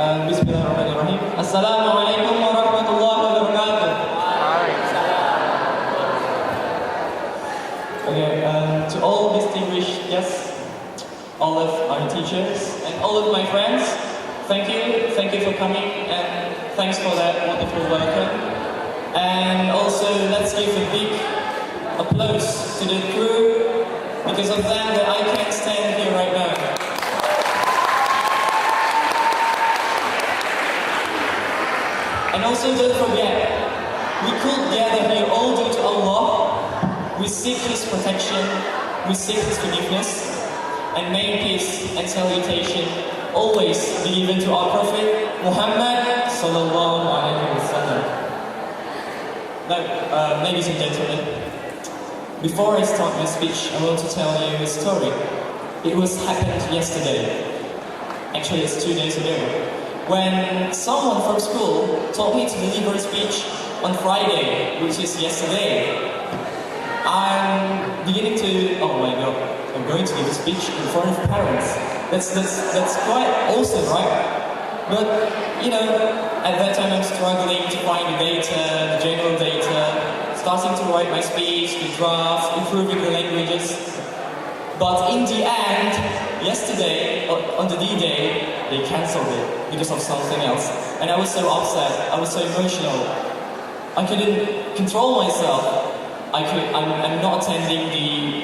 Bismillahirrahmanirrahim. Assalamualaikum warahmatullahi wabarakatuh. Okay, to all distinguished guests, all of our teachers, and all of my friends, thank you for coming, and thanks for that wonderful welcome. And also, let's give a big applause to the crew, because of them that I can stand here right now. And also, don't forget, we could gather here all due to Allah. We seek His protection, we seek His forgiveness, and may peace and salutation always be given to our Prophet Muhammad sallallahu alaihi wasallam. Now, ladies and gentlemen, before I start my speech, I want to tell you a story. It was happened yesterday. Actually, it's 2 days ago. When someone from school told me to deliver a speech on Friday, which is yesterday, I'm beginning to, oh my god, I'm going to give a speech in front of parents. That's quite awesome, right? But, you know, at that time I'm struggling to find the data, the general data, starting to write my speech, the drafts, improving the languages. But in the end, yesterday, on the D-Day, they cancelled it because of something else. And I was so upset, I was so emotional. I couldn't control myself. I'm not attending the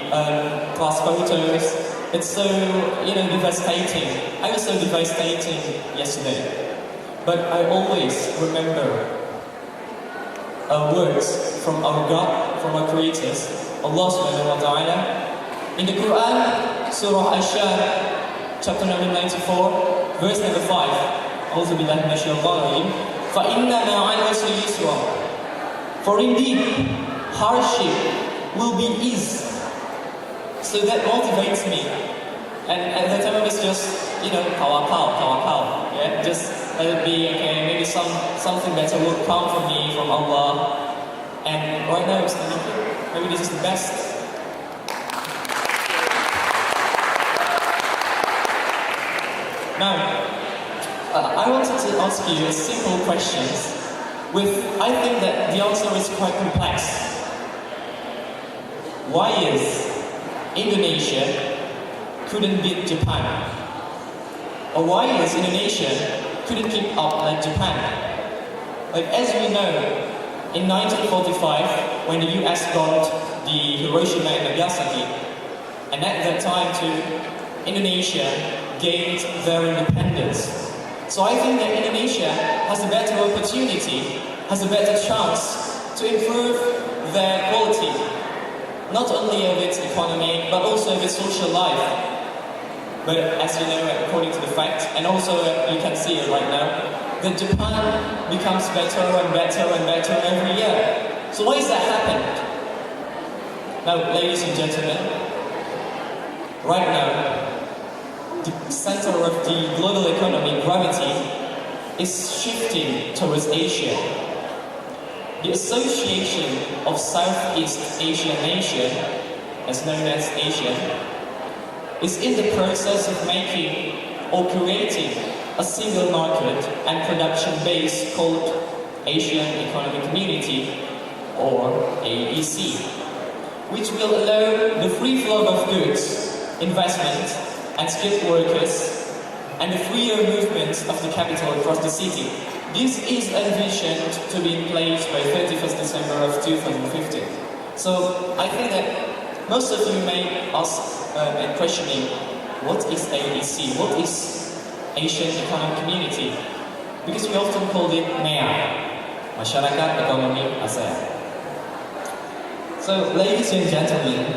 class photos. It's so, devastating. I was so devastating yesterday. But I always remember words from our God, from our creators, Allah subhanahu wa ta'ala. In the Quran, Surah Ash-Sham, chapter number 94, verse number 5, also billahi minash shaitanir rajim, فَإِنَّ مَعَ الْعُسْرِ يُسْرًا. For indeed, hardship will be ease. So that motivates me. And at that time I was just, tawakal, yeah, just let it be, okay, maybe something better will come for me from Allah. And right now I'm standing here. Maybe this is the best. Now, I wanted to ask you a simple question. I think that the answer is quite complex. Why is Indonesia couldn't beat Japan? Or why is Indonesia couldn't keep up like Japan? Like, as we know, in 1945, when the US bombed the Hiroshima and Nagasaki, and at that time too, Indonesia gained their independence. So I think that Indonesia has a better opportunity, has a better chance to improve their quality, not only of its economy, but also of its social life. But as you know, according to the fact, and also you can see it right now, that Japan becomes better and better and better every year. So why is that happened? Now, ladies and gentlemen, right now, the center of the global economy, gravity, is shifting towards Asia. The Association of Southeast Asian Nations, as known as ASEAN, is in the process of making or creating a single market and production base called Asian Economic Community, or AEC, which will allow the free flow of goods, investment, and skilled workers, and the freer movement of the capital across the city. This is envisioned to be in place by 31st December of 2015. So I think that most of you may ask and questioning, what is AEC? What is Asian Economic Community? Because we often call it MEA, Masyarakat Ekonomi ASEAN. So, ladies and gentlemen,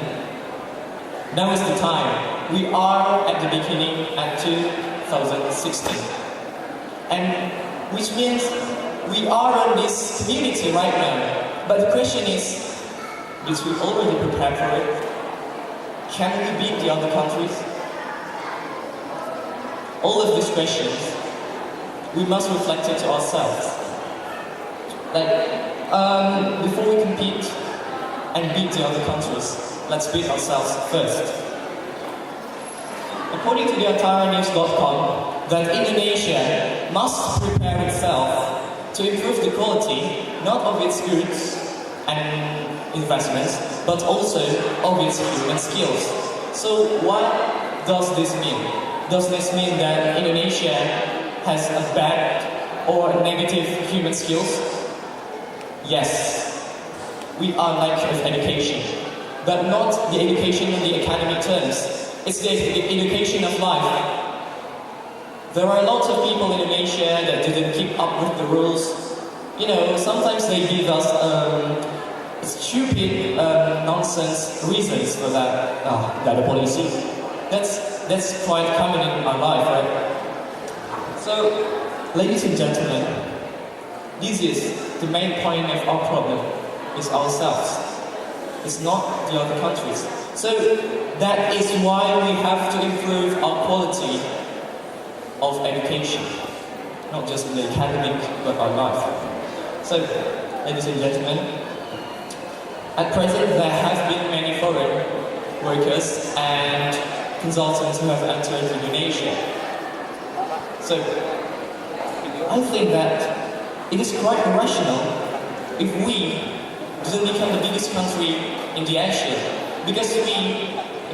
now is the time. We are at the beginning at 2016. And which means we are on this community right now. But the question is we already prepare for it? Can we beat the other countries? All of these questions, we must reflect it to ourselves. Like, before we compete and beat the other countries, let's beat ourselves first. According to the AtaraNews.com, that Indonesia must prepare itself to improve the quality not of its goods and investments, but also of its human skills. So what does this mean? Does this mean that Indonesia has a bad or negative human skills? Yes, we are lack of education, but not the education in the academic terms. It's the education of life. There are lots of people in Indonesia that didn't keep up with the rules. You know, sometimes they give us stupid, nonsense reasons for that. That policy. That's quite common in our life, right? So, ladies and gentlemen, this is the main point of our problem, is ourselves. It's not the other countries. So, that is why we have to improve our quality of education. Not just in the academic, but our life. So, ladies and gentlemen, at present there have been many foreign workers and consultants who have entered Indonesia. So, I think that it is quite irrational if we didn't become the biggest country in the Asia, because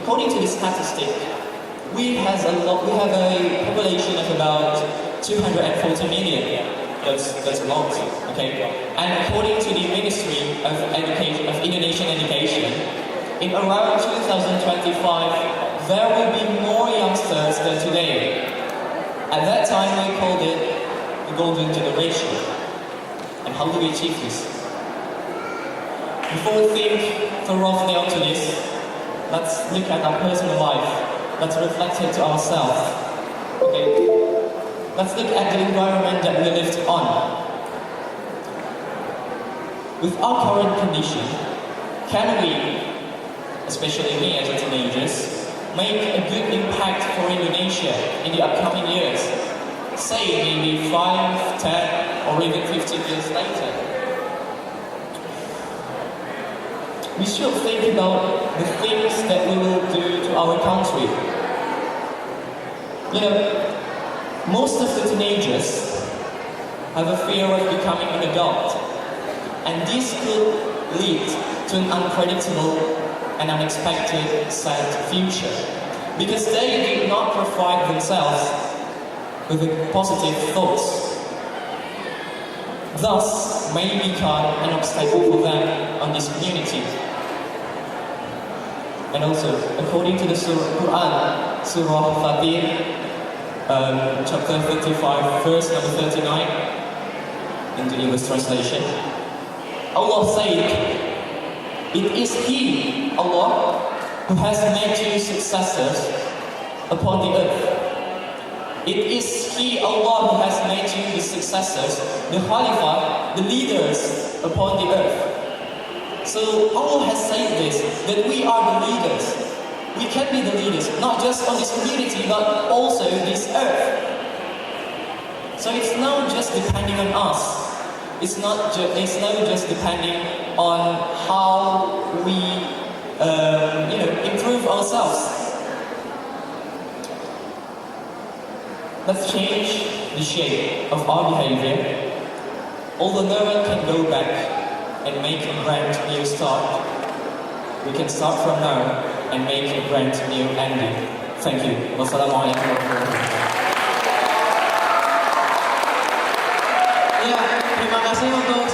according to the statistic, we have a population of about 240 million. That's a lot, okay? And according to the Ministry of Education, of Indonesian Education, in around 2025, there will be more youngsters than today. At that time, we called it the golden generation. And how do we achieve this? Before we think thoroughly onto this, let's look at our personal life. Let's reflect it to ourselves. Okay? Let's look at the environment that we lived on. With our current condition, can we, especially me as a teenagers, make a good impact for Indonesia in the upcoming years? Say maybe 5, 10, or even 15 years later. We should think about the things that we will do to our country. You know, most of the teenagers have a fear of becoming an adult, and this could lead to an unpredictable and unexpected sad future, because they did not provide themselves with positive thoughts. Thus, may become an obstacle for them on this community. And also, according to the Quran, Surah Fatir, chapter 35, verse number 39, in the English translation, Allah said, "It is He, Allah, who has made you successors upon the earth. It is He, Allah, who has made you the successors, the Khalifah, the leaders upon the earth." So Allah has said this, that we are the leaders. We can be the leaders, not just on this community, but also this earth. So it's not just depending on us. It's not just depending on how we, improve ourselves. Let's change the shape of our behavior. Although no one can go back and make a brand new start, we can start from now and make a brand new ending. Thank you. Wassalamualaikum warahmatullahi wabarakatuh. Ya, terima kasih untuk